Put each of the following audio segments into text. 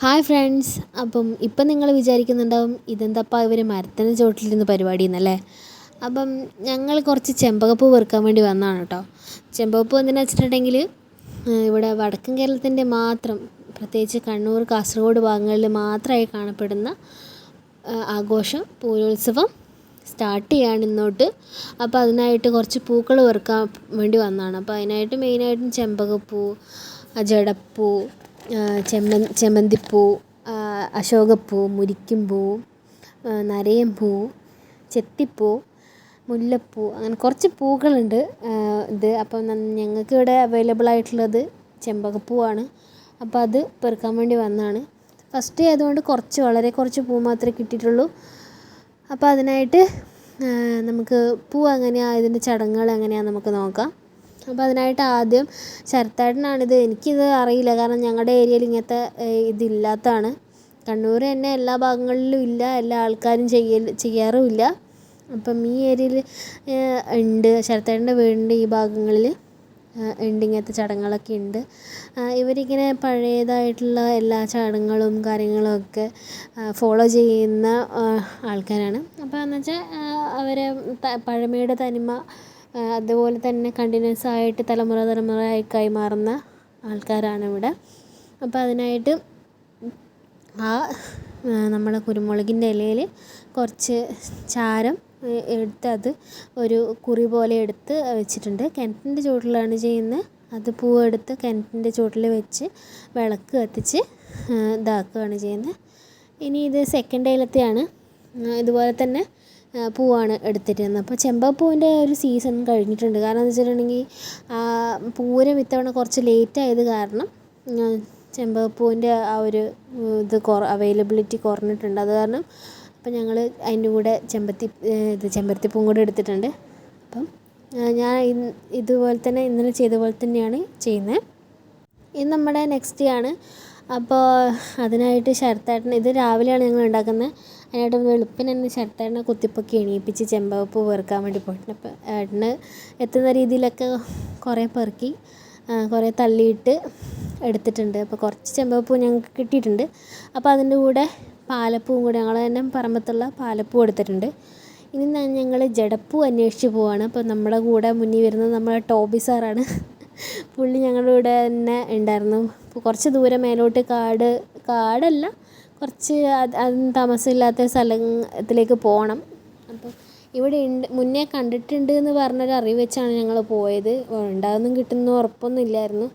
Hi friends. അപ്പം ഇപ്പം നിങ്ങൾ വിചാരിക്കുന്നുണ്ടാവും ഇതെന്താപ്പാ ഇവർ മരത്തിന് ചോട്ടിലിരുന്ന് പരിപാടി എന്നല്ലേ. അപ്പം ഞങ്ങൾ കുറച്ച് ചെമ്പകപ്പൂ പെറുക്കാൻ വേണ്ടി വന്നതാണ് കേട്ടോ. ചെമ്പകപ്പൂ എന്തിനാ വെച്ചിട്ടുണ്ടെങ്കിൽ ഇവിടെ വടക്കൻ കേരളത്തിൻ്റെ മാത്രം, പ്രത്യേകിച്ച് കണ്ണൂർ കാസർഗോഡ് ഭാഗങ്ങളിൽ മാത്രമായി കാണപ്പെടുന്ന ആഘോഷം പൂരോത്സവം സ്റ്റാർട്ട് ചെയ്യാണ് ഇന്നോട്ട്. അപ്പോൾ അതിനായിട്ട് കുറച്ച് പൂക്കൾ പെറുക്കാൻ വേണ്ടി വന്നതാണ്. അപ്പോൾ അതിനായിട്ട് മെയിനായിട്ടും ചെമ്പകപ്പൂ, ജടപ്പൂ, ചെമ്മന്തിപ്പൂ, അശോകപ്പൂ, മുരിക്കുംപൂ, നരയൻപൂ, ചെത്തിപ്പൂ, മുല്ലപ്പൂ, അങ്ങനെ കുറച്ച് പൂക്കളുണ്ട്. അപ്പം ഞങ്ങൾക്ക് ഇവിടെ അവൈലബിൾ ആയിട്ടുള്ളത് ചെമ്പകപ്പൂവാണ്. അപ്പോൾ അത് പെറുക്കാൻ വേണ്ടി വന്നതാണ്. ഫസ്റ്റ് ഡേ ആയതുകൊണ്ട് വളരെ കുറച്ച് പൂ മാത്രമേ കിട്ടിയിട്ടുള്ളൂ. അപ്പോൾ അതിനായിട്ട് നമുക്ക് പൂ എങ്ങനെയാണ്, ഇതിൻ്റെ ചടങ്ങുകൾ എങ്ങനെയാണെന്ന് നമുക്ക് നോക്കാം. അപ്പോൾ അതിനായിട്ട് ആദ്യം ശരത്തേട്ടനാണിത്. എനിക്കിത് അറിയില്ല, കാരണം ഞങ്ങളുടെ ഏരിയയിൽ ഇങ്ങനത്തെ ഇതില്ലാത്തതാണ്. കണ്ണൂർ തന്നെ എല്ലാ ഭാഗങ്ങളിലും ഇല്ല, എല്ലാ ആൾക്കാരും ചെയ്യാറുമില്ല. അപ്പം ഈ ഏരിയയിൽ ഉണ്ട്, ശരത്തേട്ടൻ്റെ വീടിൻ്റെ ഈ ഭാഗങ്ങളിൽ ഉണ്ട്, ഇങ്ങനത്തെ ചടങ്ങുകളൊക്കെ ഉണ്ട്. ഇവരിങ്ങനെ പഴയതായിട്ടുള്ള എല്ലാ ചടങ്ങുകളും കാര്യങ്ങളൊക്കെ ഫോളോ ചെയ്യുന്ന ആൾക്കാരാണ്. അപ്പോൾ എന്ന് വെച്ചാൽ അവരെ പഴമയുടെ തനിമ അതുപോലെ തന്നെ കണ്ടിന്യൂസ് ആയിട്ട് തലമുറയായി കൈമാറുന്ന ആൾക്കാരാണ് ഇവിടെ. അപ്പോൾ അതിനായിട്ട് നമ്മുടെ കുരുമുളകിൻ്റെ ഇലയിൽ കുറച്ച് ചാരം എടുത്ത് അത് ഒരു കുറി പോലെ എടുത്ത് വെച്ചിട്ടുണ്ട്. കിണറ്റിൻ്റെ ചുവട്ടിലാണ് ചെയ്യുന്നത്. അത് പൂവെടുത്ത് കിണറ്റിൻ്റെ ചുവട്ടിൽ വെച്ച് വിളക്ക് കത്തിച്ച് ഇതാക്കുകയാണ് ചെയ്യുന്നത്. ഇനി ഇത് സെക്കൻഡ് ഡേയിലത്തെയാണ്. ഇതുപോലെ തന്നെ പൂവാണ് എടുത്തിരുന്നത്. അപ്പോൾ ചെമ്പകപ്പൂവിൻ്റെ ഒരു സീസൺ കഴിഞ്ഞിട്ടുണ്ട്. കാരണം എന്ന് വെച്ചിട്ടുണ്ടെങ്കിൽ പൂരം ഇത്തവണ കുറച്ച് ലേറ്റ് ആയത് കാരണം ചെമ്പകപ്പൂവിൻ്റെ ആ ഒരു അവൈലബിലിറ്റി കുറഞ്ഞിട്ടുണ്ട്. അത് കാരണം അപ്പം ഞങ്ങൾ അതിൻ്റെ കൂടെ ചെമ്പരത്തിപ്പൂവും കൂടെ എടുത്തിട്ടുണ്ട്. അപ്പം ഞാൻ ഇതുപോലെ തന്നെ ഇന്നലെ ചെയ്ത പോലെ തന്നെയാണ് ചെയ്യുന്നത്. ഇത് നമ്മുടെ നെക്സ്റ്റ് ഡേ ആണ്. അപ്പോൾ അതിനായിട്ട് ശരത്തേട്ടൻ, ഇത് രാവിലെയാണ് ഞങ്ങൾ ഉണ്ടാക്കുന്നത്. അതിനായിട്ട് വെളുപ്പിന് തന്നെ ശരത്തേട്ടനെ കുത്തിപ്പൊക്കി എണീപ്പിച്ച് ചെമ്പകപ്പൂ പെറുക്കാൻ വേണ്ടി പോയിട്ടുണ്ട്. അപ്പോൾ ഏട്ടന് എത്തുന്ന രീതിയിലൊക്കെ കുറേ പെറുക്കി കുറേ തള്ളിയിട്ട് എടുത്തിട്ടുണ്ട്. അപ്പോൾ കുറച്ച് ചെമ്പകപ്പൂ ഞങ്ങൾക്ക് കിട്ടിയിട്ടുണ്ട്. അപ്പോൾ അതിൻ്റെ കൂടെ പാലപ്പൂവും കൂടെ ഞങ്ങൾ തന്നെ പറമ്പത്തുള്ള പാലപ്പൂ എടുത്തിട്ടുണ്ട്. ഇനി ഞങ്ങൾ ജടപ്പൂ അന്വേഷിച്ച് പോവാണ്. അപ്പോൾ നമ്മുടെ കൂടെ മുന്നിൽ വരുന്നത് നമ്മുടെ ടോബി സാറാണ്. പുള്ളി ഞങ്ങളുടെ കൂടെ തന്നെ ഉണ്ടായിരുന്നു. അപ്പോൾ കുറച്ച് ദൂരം മേലോട്ട് കാടല്ല, കുറച്ച് താമസമില്ലാത്ത സ്ഥലത്തിലേക്ക് പോകണം. അപ്പോൾ ഇവിടെ മുന്നേ കണ്ടിട്ടുണ്ട് എന്ന് പറഞ്ഞൊരു അറിവ് വെച്ചാണ് ഞങ്ങൾ പോയത്. ഉണ്ടാകുന്നതും കിട്ടുന്ന ഉറപ്പൊന്നും ഇല്ലായിരുന്നു.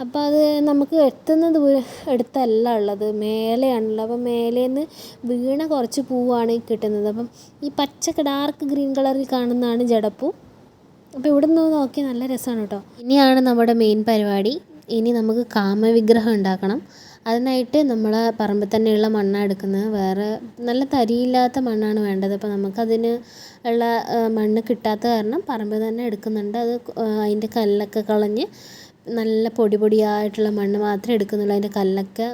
അപ്പോൾ അത് നമുക്ക് എത്തുന്ന അടുത്തല്ല ഉള്ളത്, മേലെയാണുള്ളത്. അപ്പം മേലേന്ന് വീണ കുറച്ച് പൂവാണ് കിട്ടുന്നത്. അപ്പം ഈ പച്ച ഡാർക്ക് ഗ്രീൻ കളറിൽ കാണുന്നതാണ് ജടപ്പൂ. അപ്പോൾ ഇവിടെ നിന്ന് നോക്കി നല്ല രസമാണ് കേട്ടോ. ഇനിയാണ് നമ്മുടെ മെയിൻ പരിപാടി. ഇനി നമുക്ക് കാമവിഗ്രഹം ഉണ്ടാക്കണം. അതിനായിട്ട് നമ്മളെ പറമ്പിൽ തന്നെയുള്ള മണ്ണാണ് എടുക്കുന്നത്. വേറെ നല്ല തരിയില്ലാത്ത മണ്ണാണ് വേണ്ടത്. അപ്പോൾ നമുക്കതിന് ഉള്ള മണ്ണ് കിട്ടാത്ത കാരണം പറമ്പിൽ തന്നെ എടുക്കുന്നുണ്ട്. അത് അതിൻ്റെ കല്ലൊക്കെ കളഞ്ഞ് നല്ല പൊടിയായിട്ടുള്ള മണ്ണ് മാത്രമേ എടുക്കുന്നുള്ളൂ. അതിൻ്റെ കല്ലൊക്കെ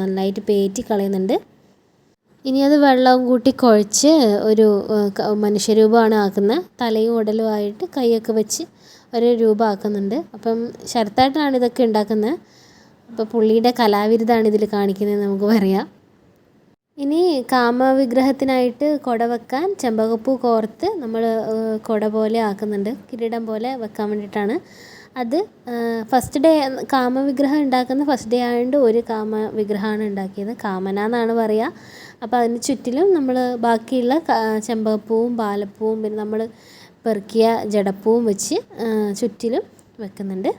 നന്നായിട്ട് പേറ്റി കളയുന്നുണ്ട്. ഇനി അത് വെള്ളവും കൂട്ടി കുഴച്ച് ഒരു മനുഷ്യരൂപമാണ് ആക്കുന്നത്. തലയും ഉടലുമായിട്ട് കൈയൊക്കെ വെച്ച് ഒരു രൂപം ആക്കുന്നുണ്ട്. അപ്പം ശരത്തേട്ടനാണ് ഇതൊക്കെ ഉണ്ടാക്കുന്നത്. അപ്പോൾ പുള്ളിയുടെ കലാവിരുതാണ് ഇതിൽ കാണിക്കുന്നത് നമുക്ക് പറയാം. ഇനി കാമവിഗ്രഹത്തിനായിട്ട് കുട വെക്കാൻ ചെമ്പകപ്പൂ കോർത്ത് നമ്മൾ കുട പോലെ ആക്കുന്നുണ്ട്. കിരീടം പോലെ വെക്കാൻ വേണ്ടിയിട്ടാണ്. അത് ഫസ്റ്റ് ഡേ കാമവിഗ്രഹം ഉണ്ടാക്കുന്ന ഫസ്റ്റ് ഡേ ആയതുകൊണ്ട് ഒരു കാമവിഗ്രഹമാണ് ഉണ്ടാക്കിയത്. കാമന എന്നാണ് പറയുക. അപ്പോൾ അതിന് ചുറ്റിലും നമ്മൾ ബാക്കിയുള്ള ചെമ്പകപ്പൂവും പാലപ്പൂവും പിന്നെ നമ്മൾ പെറുക്കിയ ജടപ്പൂവും വെച്ച് ചുറ്റിലും വെക്കുന്നുണ്ട്.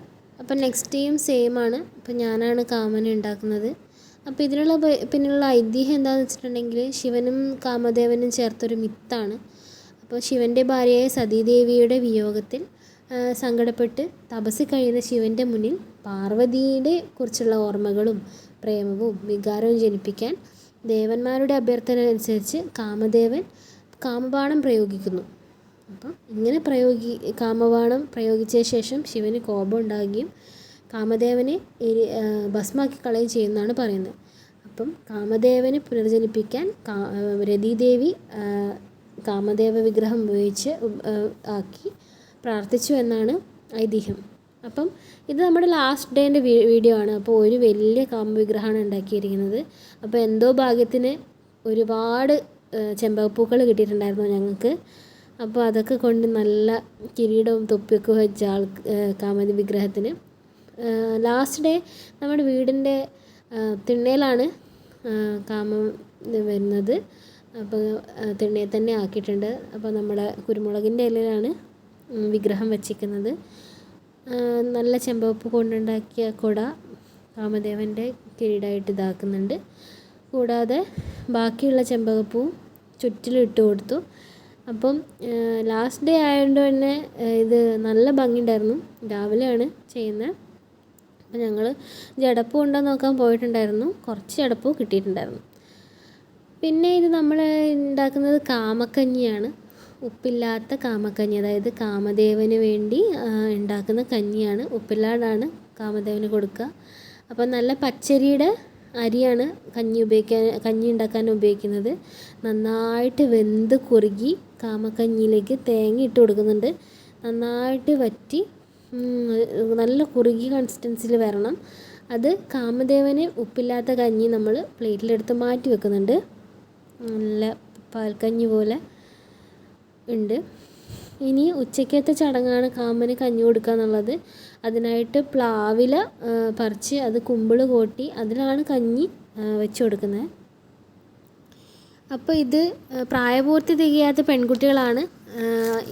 അപ്പോൾ നെക്സ്റ്റ് ഡേയും സെയിം ആണ്. അപ്പോൾ ഞാനാണ് കാമന ഉണ്ടാക്കുന്നത്. അപ്പോൾ ഇതിനുള്ള പിന്നിലുള്ള ഐതിഹ്യം എന്താണെന്ന് വെച്ചിട്ടുണ്ടെങ്കിൽ ശിവനും കാമദേവനും ചേർത്തൊരു മിത്താണ്. അപ്പോൾ ശിവൻ്റെ ഭാര്യയായ സതീദേവിയുടെ വിയോഗത്തിൽ സങ്കടപ്പെട്ട് തപസ് കഴിയുന്ന ശിവൻ്റെ മുന്നിൽ പാർവതിയുടെ കുറിച്ചുള്ള ഓർമ്മകളും പ്രേമവും വികാരവും ജനിപ്പിക്കാൻ ദേവന്മാരുടെ അഭ്യർത്ഥന അനുസരിച്ച് കാമദേവൻ കാമബാണം പ്രയോഗിക്കുന്നു. അപ്പം ഇങ്ങനെ കാമബാണം പ്രയോഗിച്ച ശേഷം ശിവന് കോപം ഉണ്ടാകുകയും കാമദേവനെ ഭസ്മാക്കി കളയുകയും ചെയ്യുമെന്നാണ് പറയുന്നത്. അപ്പം കാമദേവനെ പുനർജനിപ്പിക്കാൻ രതീദേവി കാമദേവ വിഗ്രഹം ഉപയോഗിച്ച് ആക്കി പ്രാർത്ഥിച്ചു എന്നാണ് ഐതിഹ്യം. അപ്പം ഇത് നമ്മുടെ ലാസ്റ്റ് ഡേൻ്റെ വീഡിയോ ആണ്. അപ്പോൾ ഒരു വലിയ കാമവിഗ്രഹമാണ് ഉണ്ടാക്കിയിരിക്കുന്നത്. അപ്പോൾ എന്തോ ഭാഗ്യത്തിന് ഒരുപാട് ചെമ്പകപ്പൂക്കൾ കിട്ടിയിട്ടുണ്ടായിരുന്നു ഞങ്ങൾക്ക്. അപ്പോൾ അതൊക്കെ കൊണ്ട് നല്ല കിരീടവും തൊപ്പിയൊക്കെ വെച്ച കാമതി വിഗ്രഹത്തിന് ലാസ്റ്റ് ഡേ നമ്മുടെ വീടിൻ്റെ തിണ്ണയിലാണ് കാമം വരുന്നത്. അപ്പോൾ തിണ്ണയിൽ തന്നെ ആക്കിയിട്ടുണ്ട്. അപ്പോൾ നമ്മുടെ കുരുമുളകിൻ്റെ ഇലയിലാണ് വിഗ്രഹം വച്ചിരിക്കുന്നത്. നല്ല ചെമ്പകപ്പൂ കൊണ്ടുണ്ടാക്കിയ കുട കാമദേവൻ്റെ കിരീടമായിട്ട് ഇതാക്കുന്നുണ്ട്. കൂടാതെ ബാക്കിയുള്ള ചെമ്പകപ്പൂ ചുറ്റിലും ഇട്ട് കൊടുത്തു. അപ്പം ലാസ്റ്റ് ഡേ ആയതുകൊണ്ട് തന്നെ ഇത് നല്ല ഭംഗിയുണ്ടായിരുന്നു. രാവിലെയാണ് ചെയ്യുന്നത്. അപ്പോൾ ഞങ്ങൾ ജടപ്പൂ ഉണ്ടോ നോക്കാൻ പോയിട്ടുണ്ടായിരുന്നു. കുറച്ച് ജടപ്പൂ കിട്ടിയിട്ടുണ്ടായിരുന്നു. പിന്നെ ഇത് നമ്മൾ ഉണ്ടാക്കുന്നത് കാമക്കഞ്ഞിയാണ്. ഉപ്പില്ലാത്ത കാമക്കഞ്ഞി, അതായത് കാമദേവന് വേണ്ടി ഉണ്ടാക്കുന്ന കഞ്ഞിയാണ്. ഉപ്പില്ലാതാണ് കാമദേവന് കൊടുക്കുക. അപ്പോൾ നല്ല പച്ചരിയുടെ അരിയാണ് കഞ്ഞി ഉണ്ടാക്കാൻ ഉപയോഗിക്കുന്നത്. നന്നായിട്ട് വെന്ത് കുറുകി കാമക്കഞ്ഞിയിലേക്ക് തേങ്ങ ഇട്ട് കൊടുക്കുന്നുണ്ട്. നന്നായിട്ട് വറ്റി നല്ല കുറുകിയ കൺസിസ്റ്റൻസിയിൽ വരണം. അത് കാമദേവന് ഉപ്പില്ലാത്ത കഞ്ഞി നമ്മൾ പ്ലേറ്റിലെടുത്ത് മാറ്റി വെക്കുന്നുണ്ട്. നല്ല പാൽക്കഞ്ഞി പോലെ ഉണ്ട്. ഇനി ഉച്ചക്കത്തെ ചടങ്ങാണ് കാമന് കഞ്ഞി കൊടുക്കുക എന്നുള്ളത്. അതിനായിട്ട് പ്ലാവില പറിച്ച് അത് കുമ്പിള് കോട്ടി അതിലാണ് കഞ്ഞി വെച്ച് കൊടുക്കുന്നത്. അപ്പോൾ ഇത് പ്രായപൂർത്തി തികയാത്ത പെൺകുട്ടികളാണ്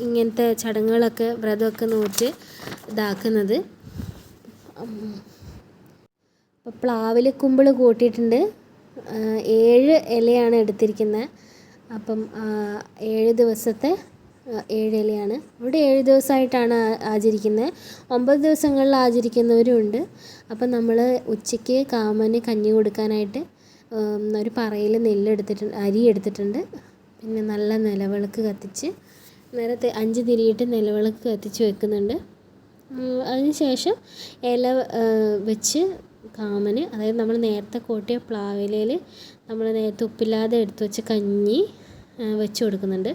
ഇങ്ങനത്തെ ചടങ്ങുകളൊക്കെ വ്രതമൊക്കെ നോറ്റ് ഇതാക്കുന്നത്. അപ്പോൾ പ്ലാവിൽ കുമ്പിള് കൂട്ടിയിട്ടുണ്ട്. 7 ഇലയാണ് എടുത്തിരിക്കുന്നത്. അപ്പം 7 ദിവസത്തെ 7 ഇലയാണ്. ഇവിടെ 7 ദിവസമായിട്ടാണ് ആചരിക്കുന്നത്. 9 ദിവസങ്ങളിൽ ആചരിക്കുന്നവരും ഉണ്ട്. അപ്പം നമ്മൾ ഉച്ചയ്ക്ക് കാമന് കഞ്ഞി കൊടുക്കാനായിട്ട് ഒരു പറയിൽ അരി എടുത്തിട്ടുണ്ട്. പിന്നെ നല്ല നിലവിളക്ക് കത്തിച്ച് നേരത്തെ 5 തിരിയിട്ട് നിലവിളക്ക് കത്തിച്ച് വെക്കുന്നുണ്ട്. അതിനുശേഷം ഇല വെച്ച് കാമന്, അതായത് നമ്മൾ നേരത്തെ കൂട്ടിയ പ്ലാവിലയിൽ നമ്മൾ നേരത്തെ ഉപ്പില്ലാതെ എടുത്തു വെച്ച കഞ്ഞി വെച്ച് കൊടുക്കുന്നുണ്ട്.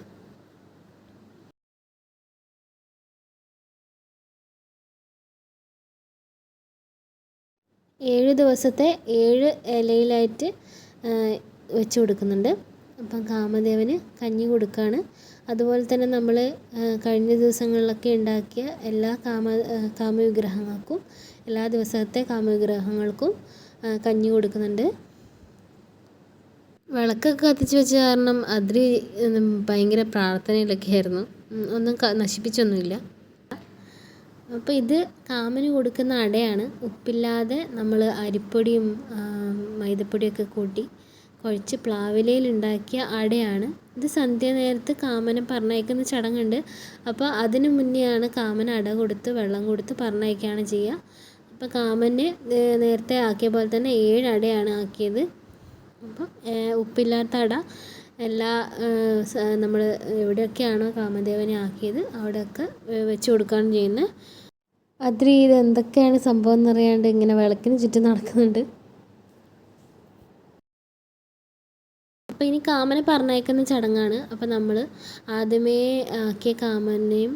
ഏഴ് ദിവസത്തെ 7 ഇലയിലായിട്ട് വെച്ച് കൊടുക്കുന്നുണ്ട്. അപ്പം കാമദേവന് കഞ്ഞി കൊടുക്കുകയാണ്. അതുപോലെ തന്നെ നമ്മൾ കഴിഞ്ഞ ദിവസങ്ങളിലൊക്കെ ഉണ്ടാക്കിയ എല്ലാ കാമവിഗ്രഹങ്ങൾക്കും എല്ലാ ദിവസത്തെ കാമവിഗ്രഹങ്ങൾക്കും കഞ്ഞി കൊടുക്കുന്നുണ്ട്. വിളക്കൊക്കെ കത്തിച്ച് വെച്ച കാരണം അതിൽ ഭയങ്കര പ്രാർത്ഥനയിലൊക്കെ ആയിരുന്നു. ഒന്നും നശിപ്പിച്ചൊന്നുമില്ല. അപ്പോൾ ഇത് കാമന് കൊടുക്കുന്ന അടയാണ്. ഉപ്പില്ലാതെ നമ്മൾ അരിപ്പൊടിയും മൈദപ്പൊടിയൊക്കെ കൂട്ടി കുഴച്ച് പ്ലാവിലയിൽ ഉണ്ടാക്കിയ അടയാണ്. ഇത് സന്ധ്യാനേരത്ത് കാമനെ പറഞ്ഞയക്കുന്ന ചടങ്ങുണ്ട്. അപ്പോൾ അതിന് മുന്നെയാണ് കാമന് അട കൊടുത്ത് വെള്ളം കൊടുത്ത് പറഞ്ഞയക്കുകയാണ് ചെയ്യുക. അപ്പോൾ കാമന് നേരത്തെ ആക്കിയ പോലെ തന്നെ 7 അടയാണ് ആക്കിയത്. അപ്പം ഉപ്പില്ലാത്ത അട എല്ലാ നമ്മൾ എവിടെയൊക്കെയാണോ കാമദേവനെ ആക്കിയത് അവിടെയൊക്കെ വെച്ച് കൊടുക്കുകയാണ് ചെയ്യുന്നത്. അതിൽ ഇത് എന്തൊക്കെയാണ് സംഭവം എന്നറിയാണ്ട് ഇങ്ങനെ വിളക്കിന് ചുറ്റും നടക്കുന്നുണ്ട്. അപ്പോൾ ഇനി കാമനെ പറഞ്ഞയക്കുന്ന ചടങ്ങാണ്. അപ്പോൾ നമ്മൾ ആദ്യമേ ആക്കിയ കാമനെയും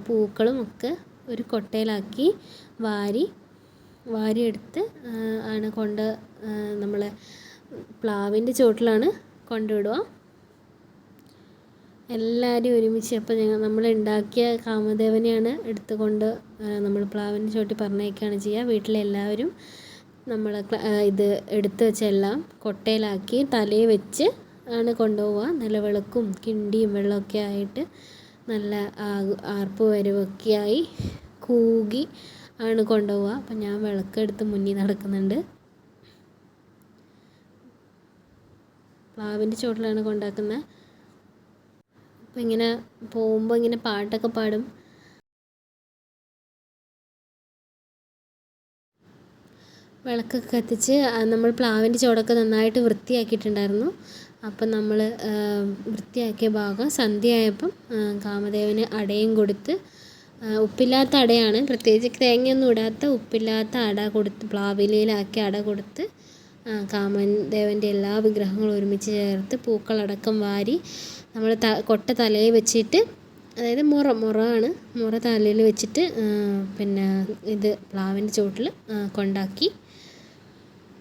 പൂക്കളും ഒക്കെ ഒരു കൊട്ടയിലാക്കി വാരിയെടുത്ത് ആണ് നമ്മളെ പ്ലാവിൻ്റെ ചുവട്ടിലാണ് കൊണ്ടുവിടുക. എല്ലാവരും ഒരുമിച്ച് അപ്പോൾ നമ്മൾ ഉണ്ടാക്കിയ കാമദേവനെയാണ് എടുത്തുകൊണ്ട് നമ്മൾ പ്ലാവിൻ്റെ ചുവട്ടിൽ പറഞ്ഞയക്കുകയാണ് ചെയ്യുക. വീട്ടിലെ എല്ലാവരും നമ്മൾ ഇത് എടുത്ത് വെച്ചെല്ലാം കൊട്ടയിലാക്കി തലയിൽ വെച്ച് ആണ് കൊണ്ടുപോവുക. നിലവിളക്കും കിണ്ടിയും വെള്ളമൊക്കെ ആയിട്ട് നല്ല ആർപ്പ് വരവൊക്കെ ആയി കൂകി ആണ് കൊണ്ടുപോവുക. അപ്പം ഞാൻ വിളക്കെടുത്ത് മുന്നിൽ നടക്കുന്നുണ്ട്. പ്ലാവിൻ്റെ ചുവട്ടിലാണ് കൊണ്ടാക്കുന്നത്. അപ്പോൾ ഇങ്ങനെ പോകുമ്പോൾ ഇങ്ങനെ പാട്ടൊക്കെ പാടും. വിളക്കൊക്കെ കത്തിച്ച് നമ്മൾ പ്ലാവിൻ്റെ ചുവടൊക്കെ നന്നായിട്ട് വൃത്തിയാക്കിയിട്ടുണ്ടായിരുന്നു. അപ്പം നമ്മൾ വൃത്തിയാക്കിയ ഭാഗം സന്ധ്യയായപ്പം കാമദേവന് അടയും കൊടുത്ത്, ഉപ്പില്ലാത്ത അടയാണ്, പ്രത്യേകിച്ച് തേങ്ങയൊന്നും ഇടാത്ത ഉപ്പില്ലാത്ത അട കൊടുത്ത് പ്ലാവിലയിലാക്കി അട കൊടുത്ത് കാമദേവൻ്റെ എല്ലാ വിഗ്രഹങ്ങളും ഒരുമിച്ച് ചേർത്ത് പൂക്കളടക്കം വാരി നമ്മൾ കൊട്ട തലയിൽ വെച്ചിട്ട് അതായത് മുറ ആണ്. മുറ തലയിൽ വെച്ചിട്ട് പിന്നെ ഇത് പ്ലാവിൻ്റെ ചുവട്ടിൽ കൊണ്ടാക്കി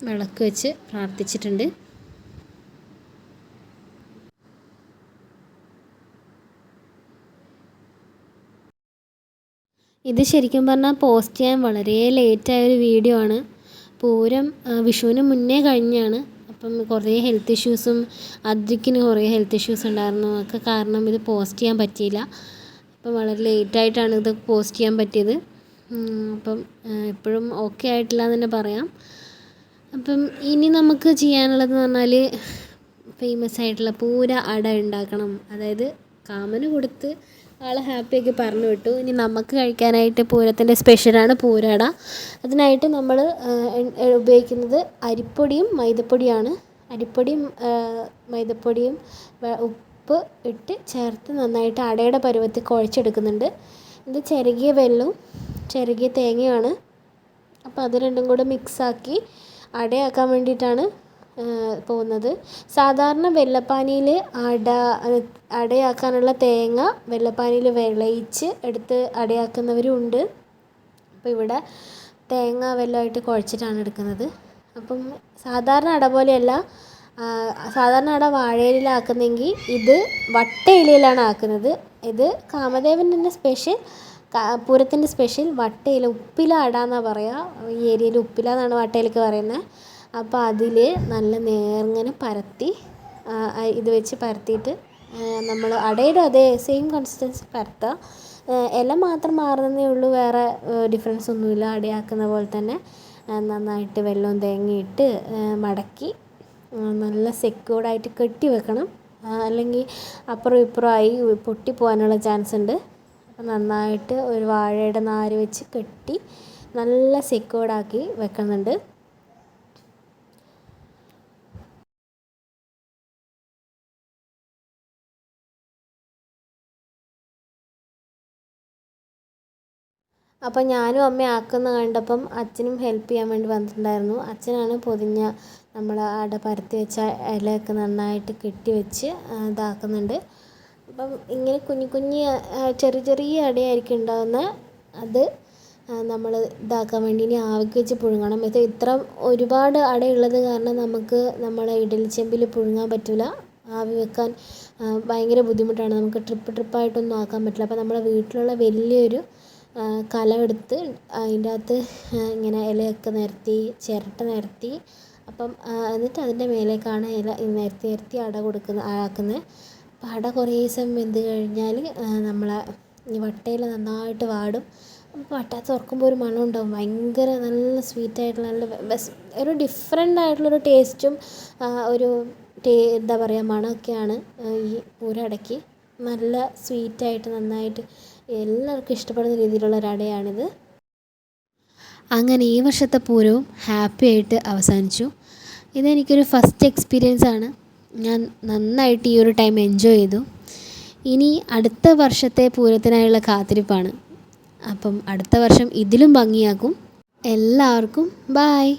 വിളക്ക് വെച്ച് പ്രാർത്ഥിച്ചിട്ടുണ്ട്. ഇത് ശരിക്കും പറഞ്ഞാൽ പോസ്റ്റ് ചെയ്യാൻ വളരെ ലേറ്റായൊരു വീഡിയോ ആണ്. പൂരം വിഷുവിന് മുന്നേ കഴിഞ്ഞാണ്. അപ്പം കുറേ ഹെൽത്ത് ഇഷ്യൂസും അദ്വിക്കിന് കുറേ ഹെൽത്ത് ഇഷ്യൂസ് ഉണ്ടായിരുന്നു. ഒക്കെ കാരണം ഇത് പോസ്റ്റ് ചെയ്യാൻ പറ്റിയില്ല. അപ്പം വളരെ ലേറ്റായിട്ടാണ് ഇത് പോസ്റ്റ് ചെയ്യാൻ പറ്റിയത്. അപ്പം ഇപ്പോഴും ഓക്കെ ആയിട്ടില്ല എന്ന് തന്നെ പറയാം. അപ്പം ഇനി നമുക്ക് ചെയ്യാനുള്ളതെന്ന് പറഞ്ഞാൽ ഫേമസ് ആയിട്ടുള്ള പൂര അട ഉണ്ടാക്കണം. അതായത് കാമന് കൊടുത്ത് ആളെ ഹാപ്പിയാക്കി പറഞ്ഞു വിട്ടു. ഇനി നമുക്ക് കഴിക്കാനായിട്ട് പൂരത്തിൻ്റെ സ്പെഷ്യലാണ് പൂരട. അതിനായിട്ട് നമ്മൾ ഉപയോഗിക്കുന്നത് അരിപ്പൊടിയും മൈദപ്പൊടിയാണ്. അരിപ്പൊടിയും മൈദപ്പൊടിയും ഉപ്പ് ഇട്ട് ചേർത്ത് നന്നായിട്ട് അടയുടെ പരുവത്തിൽ കുഴച്ചെടുക്കുന്നുണ്ട്. ഇത് ചിരകിയ വെല്ലവും ചിരകിയ തേങ്ങയാണ്. അപ്പോൾ അത് രണ്ടും കൂടെ മിക്സാക്കി അടയാക്കാൻ വേണ്ടിയിട്ടാണ് പോകുന്നത്. സാധാരണ വെള്ളപ്പാനിയിൽ അടയാക്കാനുള്ള തേങ്ങ വെള്ളപ്പാനിയിൽ വിളയിച്ച് എടുത്ത് അടയാക്കുന്നവരും ഉണ്ട്. അപ്പോൾ ഇവിടെ തേങ്ങ വെല്ലമായിട്ട് കുഴച്ചിട്ടാണ് എടുക്കുന്നത്. അപ്പം സാധാരണ അട പോലെയല്ല. സാധാരണ അട വാഴയിലാക്കുന്നെങ്കിൽ ഇത് വട്ടയിലയിലാണ് ആക്കുന്നത്. ഇത് കാമദേവൻ്റെ തന്നെ സ്പെഷ്യൽ, പൂരത്തിൻ്റെ സ്പെഷ്യൽ വട്ടയില, ഉപ്പില അട എന്നാണ് പറയുക. ഈ ഏരിയയിൽ ഉപ്പില എന്നാണ് വട്ടയിലക്ക് പറയുന്നത്. അപ്പോൾ അതിൽ നല്ല നേർങ്ങനെ പരത്തി ഇത് വെച്ച് പരത്തിയിട്ട് നമ്മൾ അടയുടെ അതേ സെയിം കൺസിസ്റ്റൻസി പരത്തുക. ഇല മാത്രം മാറുന്നതേ ഉള്ളൂ, വേറെ ഡിഫറൻസ് ഒന്നുമില്ല. അടയാക്കുന്ന പോലെ തന്നെ നന്നായിട്ട് വെല്ലവും തേങ്ങയിട്ട് മടക്കി നല്ല സെക്യൂർഡായിട്ട് കെട്ടി വെക്കണം. അല്ലെങ്കിൽ അപ്പുറം ഇപ്പുറമായി പൊട്ടിപ്പോകാനുള്ള ചാൻസ് ഉണ്ട്. അപ്പോൾ നന്നായിട്ട് ഒരു വാഴയുടെ നാര് വെച്ച് കെട്ടി നല്ല സെക്യൂർഡാക്കി വെക്കുന്നുണ്ട്. അപ്പോൾ ഞാനും അമ്മയും ആക്കുന്ന കണ്ടപ്പം അച്ഛനും ഹെൽപ്പ് ചെയ്യാൻ വേണ്ടി വന്നിട്ടുണ്ടായിരുന്നു. അച്ഛനാണ് പൊതിഞ്ഞ നമ്മൾ അട പരത്തി വെച്ച ഇലയൊക്കെ നന്നായിട്ട് കെട്ടി വെച്ച് ഇതാക്കുന്നുണ്ട്. അപ്പം ഇങ്ങനെ കുഞ്ഞു കുഞ്ഞ് ചെറിയ ചെറിയ അടയായിരിക്കും ഉണ്ടാകുന്നത്. അത് നമ്മൾ ഇതാക്കാൻ വേണ്ടി ഇനി ആവിക്ക് വെച്ച് പുഴുങ്ങണം. ഇത് ഇത്ര ഒരുപാട് അടയുള്ളത് കാരണം നമുക്ക് നമ്മളെ ഇഡലിച്ചെമ്പിൽ പുഴുങ്ങാൻ പറ്റില്ല. ആവി വെക്കാൻ ഭയങ്കര ബുദ്ധിമുട്ടാണ്. നമുക്ക് ട്രിപ്പായിട്ടൊന്നും ആക്കാൻ പറ്റില്ല. അപ്പോൾ നമ്മളെ വീട്ടിലുള്ള വലിയൊരു കലമെടുത്ത് അതിൻ്റെ അകത്ത് ഇങ്ങനെ ഇലയൊക്കെ നിരത്തി ചിരട്ട നിരത്തി അപ്പം എന്നിട്ട് അതിൻ്റെ മേലേക്കാണ് ഇല നിരത്തി അട ആക്കുന്നത്. അപ്പം അട കുറേ ദിവസം വെന്ത് കഴിഞ്ഞാൽ നമ്മളെ ഈ വട്ടയില നന്നായിട്ട് വാടും. അപ്പോൾ വട്ട തുറക്കുമ്പോൾ ഒരു മണം ഉണ്ടാവും, ഭയങ്കര നല്ല സ്വീറ്റായിട്ടുള്ള നല്ല ഒരു ഡിഫറെൻ്റ് ആയിട്ടുള്ളൊരു ടേസ്റ്റും ഒരു എന്താ പറയുക മണമൊക്കെയാണ് ഈ പൂരടയ്ക്ക്. നല്ല സ്വീറ്റായിട്ട് നന്നായിട്ട് എല്ലാവർക്കും ഇഷ്ടപ്പെടുന്ന രീതിയിലുള്ള ഒരു അടയാണിത്. അങ്ങനെ ഈ വർഷത്തെ പൂരവും ഹാപ്പി ആയിട്ട് അവസാനിച്ചു. ഇതെനിക്കൊരു ഫസ്റ്റ് എക്സ്പീരിയൻസ് ആണ്. ഞാൻ നന്നായിട്ട് ഈ ഒരു ടൈം എൻജോയ് ചെയ്തു. ഇനി അടുത്ത വർഷത്തെ പൂരത്തിനായുള്ള കാത്തിരിപ്പാണ്. അപ്പം അടുത്ത വർഷം ഇതിലും ഭംഗിയാക്കും. എല്ലാവർക്കും ബായ്.